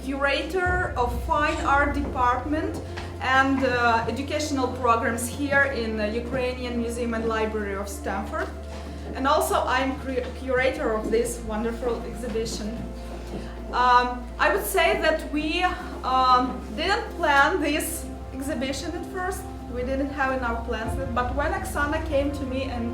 curator of fine art department and educational programs here in the Ukrainian Museum and Library of Stamford. And also I'm curator of this wonderful exhibition. I would say that we didn't plan this exhibition at first. We didn't have in our plans, but when Oksana came to me and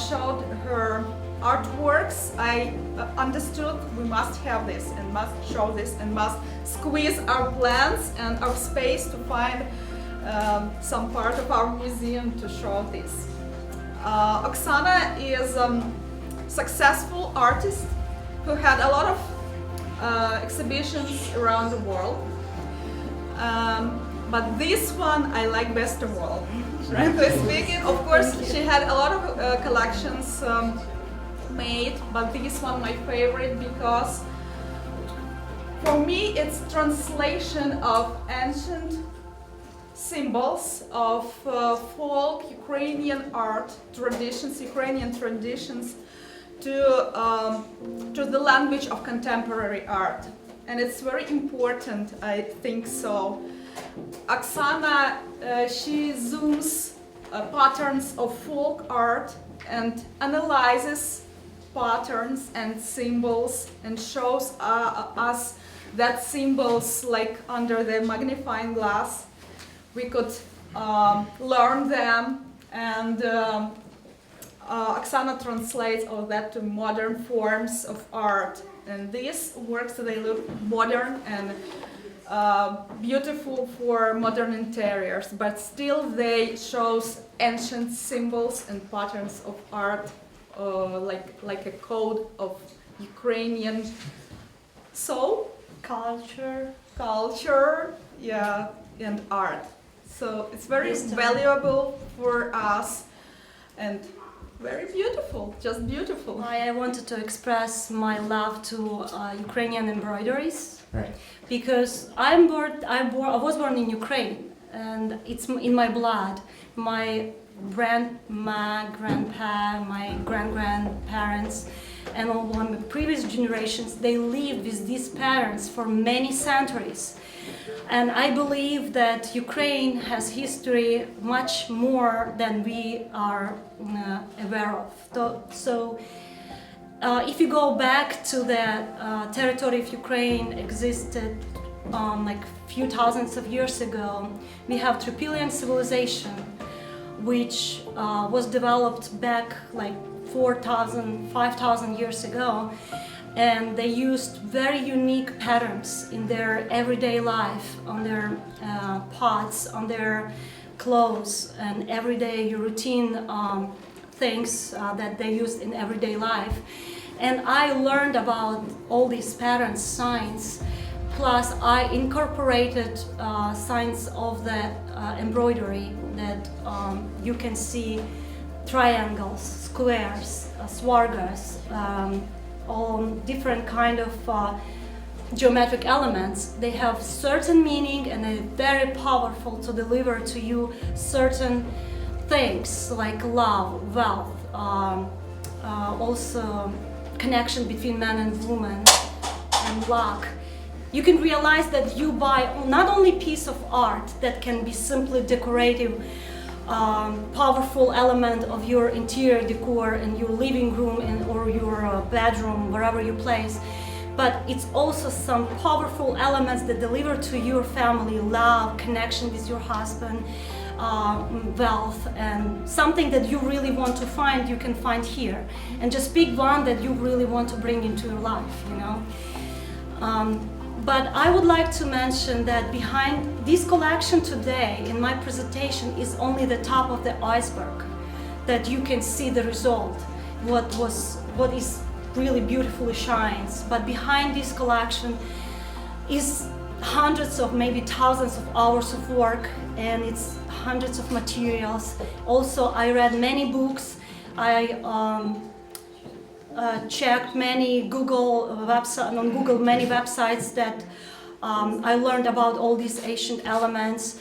showed her artworks, I understood we must have this and must show this and must squeeze our plans and our space to find some part of our museum to show this. Oksana is a successful artist who had a lot of exhibitions around the world. But this one I like best of all. Frankly speaking, of course, she had a lot of collections made, but this one my favorite because for me it's translation of ancient symbols of folk Ukrainian art traditions, Ukrainian traditions to the language of contemporary art. And it's very important, I think so. Oksana, she zooms patterns of folk art and analyzes patterns and symbols and shows us that symbols, like under the magnifying glass, we could learn them, and Oksana translates all that to modern forms of art. And these works, they look modern and beautiful for modern interiors, but still they shows ancient symbols and patterns of art, like a code of Ukrainian soul, culture, yeah, and art. So it's very valuable for us and very beautiful, just beautiful. I wanted to express my love to Ukrainian embroideries. Right. Because I was born in Ukraine, and it's in my blood. My grandpa, my grandparents, and all my previous generations, they lived with these patterns for many centuries. And I believe that Ukraine has history much more than we are aware of. So if you go back to the territory of Ukraine existed like few thousands of years ago, we have Trypillian civilization, which was developed back like 4,000, 5,000 years ago, and they used very unique patterns in their everyday life, on their pots, on their clothes, and everyday routine things that they used in everyday life. And I learned about all these patterns, signs, plus I incorporated signs of the embroidery that you can see triangles, squares, swargas, all different kind of geometric elements. They have certain meaning and they're very powerful to deliver to you certain things like love, wealth, also connection between man and woman, and luck. You can realize that you buy not only a piece of art that can be simply decorative, powerful element of your interior decor in your living room or your bedroom, wherever you place, but it's also some powerful elements that deliver to your family love, connection with your husband, wealth, and something that you really want to find, you can find here. And just pick one that you really want to bring into your life, you know. But I would like to mention that behind this collection today in my presentation is only the top of the iceberg, that you can see the result, what is really beautifully shines. But behind this collection is hundreds of, maybe thousands of hours of work, and it's hundreds of materials. Also, I read many books. I checked many on Google many websites that I learned about all these ancient elements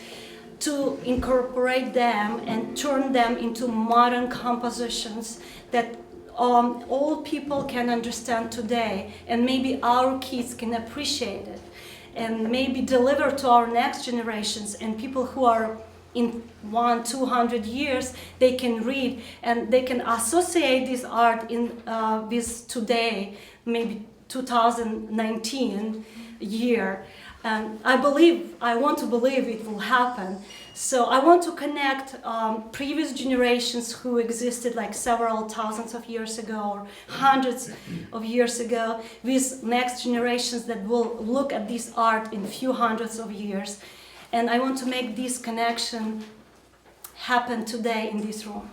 to incorporate them and turn them into modern compositions that all people can understand today, and maybe our kids can appreciate it. and maybe deliver to our next generations, and people who are in 100-200 years, they can read and they can associate this art with today, maybe 2019 year. And I want to believe it will happen. So I want to connect previous generations who existed like several thousands of years ago or hundreds of years ago with next generations that will look at this art in few hundreds of years. And I want to make this connection happen today in this room.